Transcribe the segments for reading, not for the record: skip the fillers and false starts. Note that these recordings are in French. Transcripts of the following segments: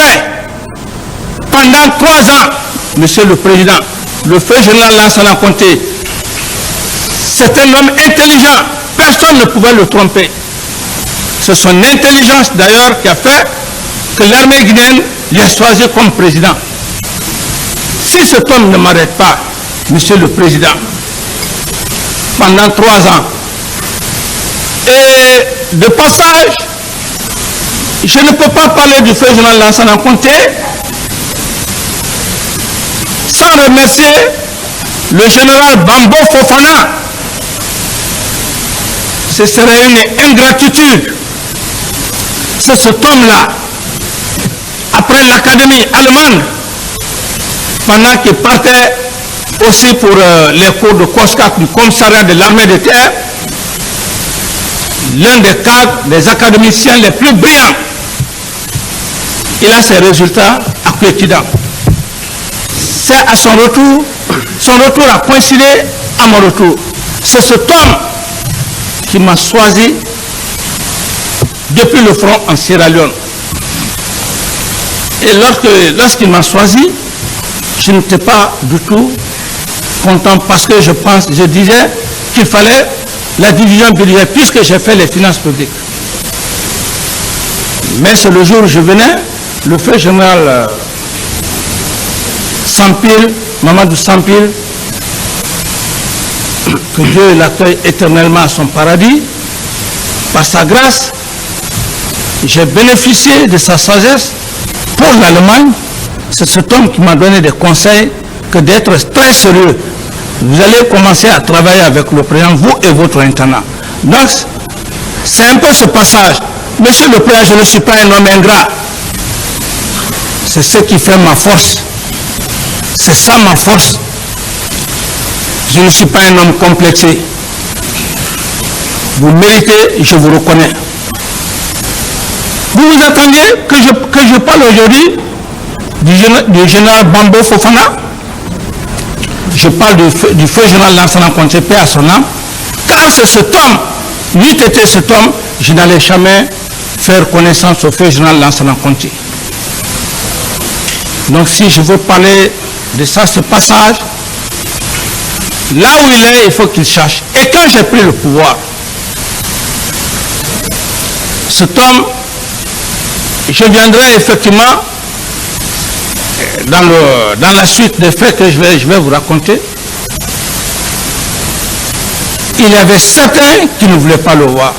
fait pendant 3 ans, Monsieur le Président, le feu général Lansana Conté, c'est un homme intelligent, personne ne pouvait le tromper. C'est son intelligence d'ailleurs qui a fait que l'armée guinéenne l'ait choisi comme président. Si cet homme ne m'arrête pas, Monsieur le Président, pendant 3 ans, et de passage, je ne peux pas parler du feu général Lansana Conté sans remercier le général Bambo Fofana. Ce serait une ingratitude. C'est cet homme-là, après l'académie allemande, pendant qu'il partait aussi pour les cours de COSCAC du commissariat de l'armée de terre, l'un des cadres, des académiciens les plus brillants. Il a ses résultats acquittants. C'est à son retour a coïncidé à mon retour. C'est cet homme qui m'a choisi depuis le front en Sierra Leone. Et lorsqu'il m'a choisi, je n'étais pas du tout content parce que je disais qu'il fallait la division budgétaire puisque j'ai fait les finances publiques. Mais c'est le jour où je venais, le feu général Sampil, Mamadou Sampil, que Dieu l'accueille éternellement à son paradis, par sa grâce, j'ai bénéficié de sa sagesse pour l'Allemagne. C'est cet homme qui m'a donné des conseils que d'être très sérieux. Vous allez commencer à travailler avec le président, vous et votre intendant. Donc, c'est un peu ce passage. Monsieur le Président, je ne suis pas un homme ingrat. C'est ce qui fait ma force. C'est ça ma force. Je ne suis pas un homme complexé. Vous méritez, je vous reconnais. Vous vous attendiez que je parle aujourd'hui du général Bambo Fofana? Je parle du feu général Lansana Conté, paix à son âme, car c'est cet homme, n'eût été cet homme, je n'allais jamais faire connaissance au feu général Lansana Conté. Donc si je veux parler de ça, ce passage, là où il est, il faut qu'il cherche. Et quand j'ai pris le pouvoir, cet homme, je viendrai effectivement dans la suite des faits que je vais vous raconter. Il y avait certains qui ne voulaient pas le voir.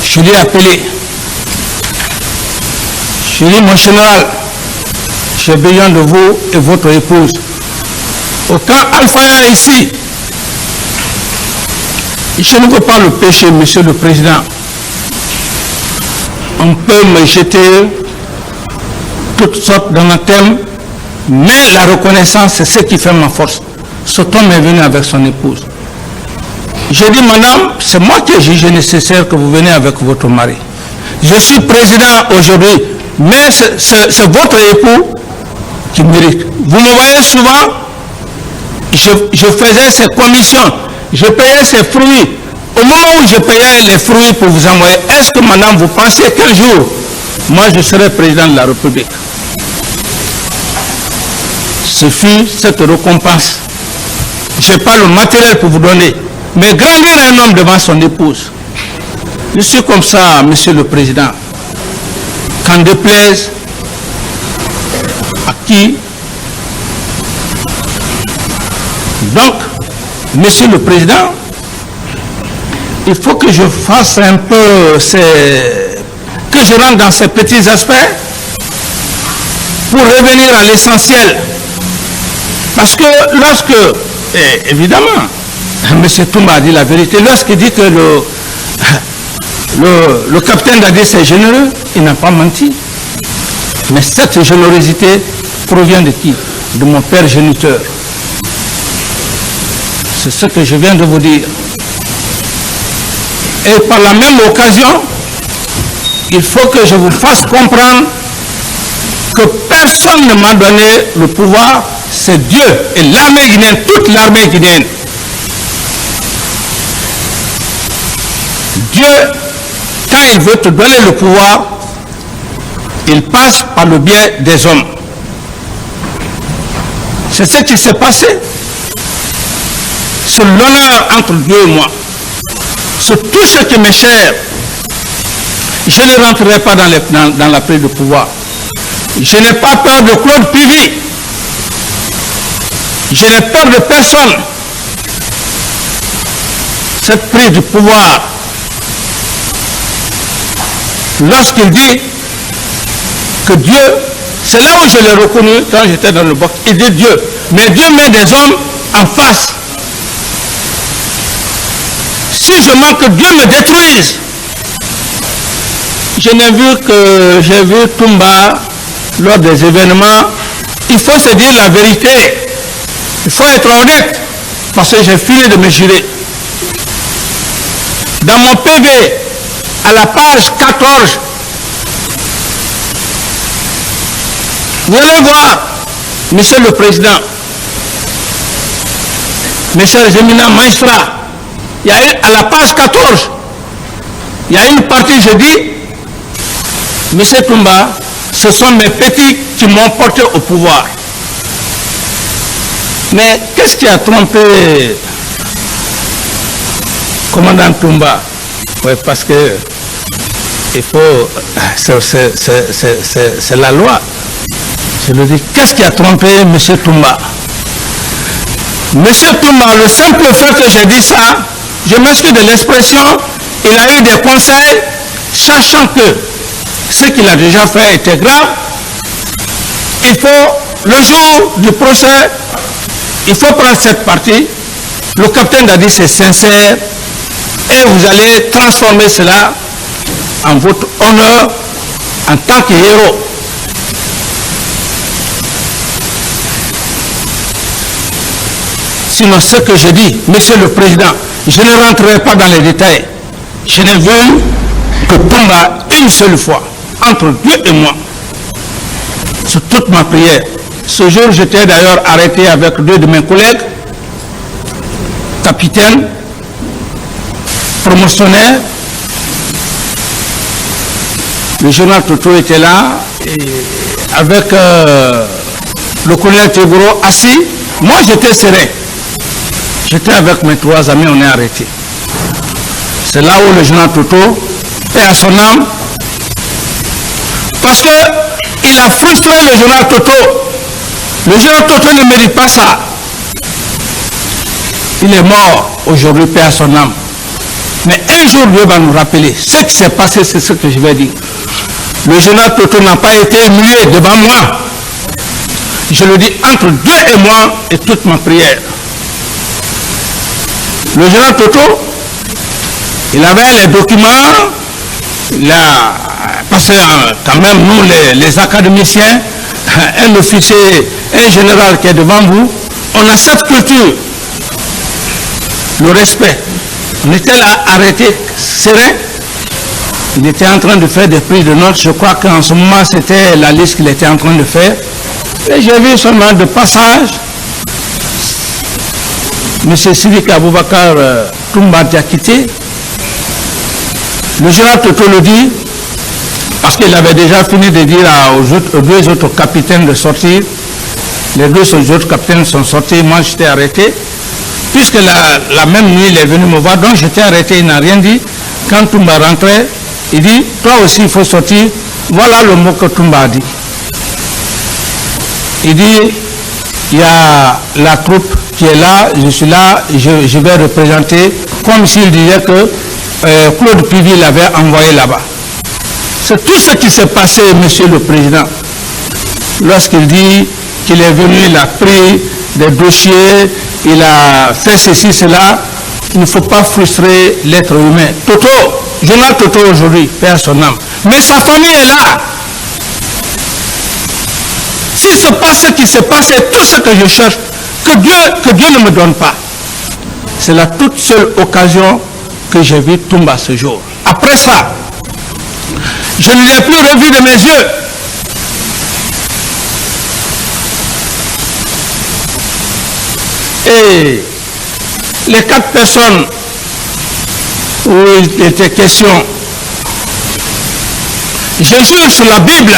Je l'ai appelé. Je lui ai dit, mon général, j'ai besoin de vous et votre épouse. Au camp Alpha ici, je ne veux pas le pécher, Monsieur le Président. On peut me jeter toutes sortes d'anathèmes, mais la reconnaissance, c'est ce qui fait ma force. Cet homme est venu avec son épouse. J'ai dit, madame, c'est moi qui ai jugé nécessaire que vous venez avec votre mari. Je suis président aujourd'hui, mais c'est votre époux qui mérite. Vous me voyez souvent, je faisais ces commissions, je payais ces fruits. Au moment où je payais les fruits pour vous envoyer, est-ce que madame, vous pensez qu'un jour, moi je serai président de la République? Ce fut cette récompense. Je n'ai pas le matériel pour vous donner, mais grandir un homme devant son épouse. Je suis comme ça, Monsieur le Président. Qu'en déplaise à qui. Donc, Monsieur le Président, il faut que je fasse un peu que je rentre dans ces petits aspects pour revenir à l'essentiel. Parce que lorsque, évidemment, M. Toumba a dit la vérité, lorsqu'il dit que le capitaine Dadis est généreux, il n'a pas menti. Mais cette générosité provient de qui? De mon père géniteur. C'est ce que je viens de vous dire. Et par la même occasion, il faut que je vous fasse comprendre que personne ne m'a donné le pouvoir, c'est Dieu et l'armée guinéenne, toute l'armée guinéenne. Dieu, quand il veut te donner le pouvoir, il passe par le biais des hommes. C'est ce qui s'est passé. C'est l'honneur entre Dieu et moi. C'est tout ce qui m'est cher. Je ne rentrerai pas dans la prise de pouvoir. Je n'ai pas peur de Claude Pivy. Je n'ai peur de personne. Cette prise du pouvoir, lorsqu'il dit que Dieu, c'est là où je l'ai reconnu quand j'étais dans le box, il dit Dieu, mais Dieu met des hommes en face. Si je manque que Dieu me détruise, je n'ai vu que j'ai vu Toumba lors des événements. Il faut se dire la vérité. Il faut être honnête parce que j'ai fini de me jurer. Dans mon PV, à la page 14, vous allez voir, Monsieur le Président, mes chers éminents magistrats, il y a à la page 14, il y a une partie, je dis, Monsieur Toumba, ce sont mes petits qui m'ont porté au pouvoir. Mais qu'est-ce qui a trompé commandant Toumba? Oui, parce que il faut, c'est la loi. Je le dis, qu'est-ce qui a trompé M. Toumba? M. Toumba, le simple fait que j'ai dit ça, je m'excuse de l'expression, il a eu des conseils, sachant que ce qu'il a déjà fait était grave. Il faut, le jour du procès, il faut prendre cette partie. Le capitaine a dit c'est sincère et vous allez transformer cela en votre honneur en tant que héros. Sinon, ce que je dis, Monsieur le Président, je ne rentrerai pas dans les détails. Je n'ai vu que Toumba une seule fois, entre Dieu et moi. C'est toute ma prière. Ce jour, j'étais d'ailleurs arrêté avec deux de mes collègues, capitaines, promotionnaires. Le général Toto était là, et avec le colonel Tegoro assis. Moi, j'étais serein. J'étais avec mes trois amis, on est arrêtés. C'est là où le général Toto est à son âme. Parce qu'il a frustré le général Toto. Le général Toto ne mérite pas ça. Il est mort aujourd'hui, paix à son âme. Mais un jour, Dieu va nous rappeler. Ce qui s'est passé, c'est ce que je vais dire. Le général Toto n'a pas été humilié devant moi. Je le dis entre Dieu et moi et toute ma prière. Le général Toto, il avait les documents, parce que quand même nous les académiciens, un officier, un général qui est devant vous, on a cette culture, le respect. On était là arrêté, serein. Il était en train de faire des prises de notes. Je crois qu'en ce moment c'était la liste qu'il était en train de faire. Et j'ai vu seulement de passage M. Sidiki Aboubakar Toumba Diakité. Le général Toto le dit, parce qu'il avait déjà fini de dire aux deux autres capitaines de sortir. Les deux autres capitaines sont sortis, moi j'étais arrêté. Puisque la même nuit il est venu me voir, donc j'étais arrêté, il n'a rien dit. Quand Toumba rentrait, il dit, toi aussi il faut sortir. Voilà le mot que Toumba a dit. Il dit, il y a la troupe qui est là, je suis là, je vais représenter, comme s'il disait que Claude Pivy l'avait envoyé là-bas. C'est tout ce qui s'est passé, Monsieur le Président. Lorsqu'il dit qu'il est venu, il a pris des dossiers, il a fait ceci, cela, il ne faut pas frustrer l'être humain. Toto, général Toto aujourd'hui, perd son âme. Mais sa famille est là. Si ce n'est pas ce qui s'est passé, tout ce que je cherche, que Dieu ne me donne pas. C'est la toute seule occasion que j'ai vu Toumba ce jour. Après ça, je ne l'ai plus revu de mes yeux. Et les 4 personnes où il était question, Je jure sur la Bible.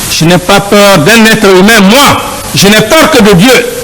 Je n'ai pas peur d'un être humain. Moi, je n'ai peur que de Dieu.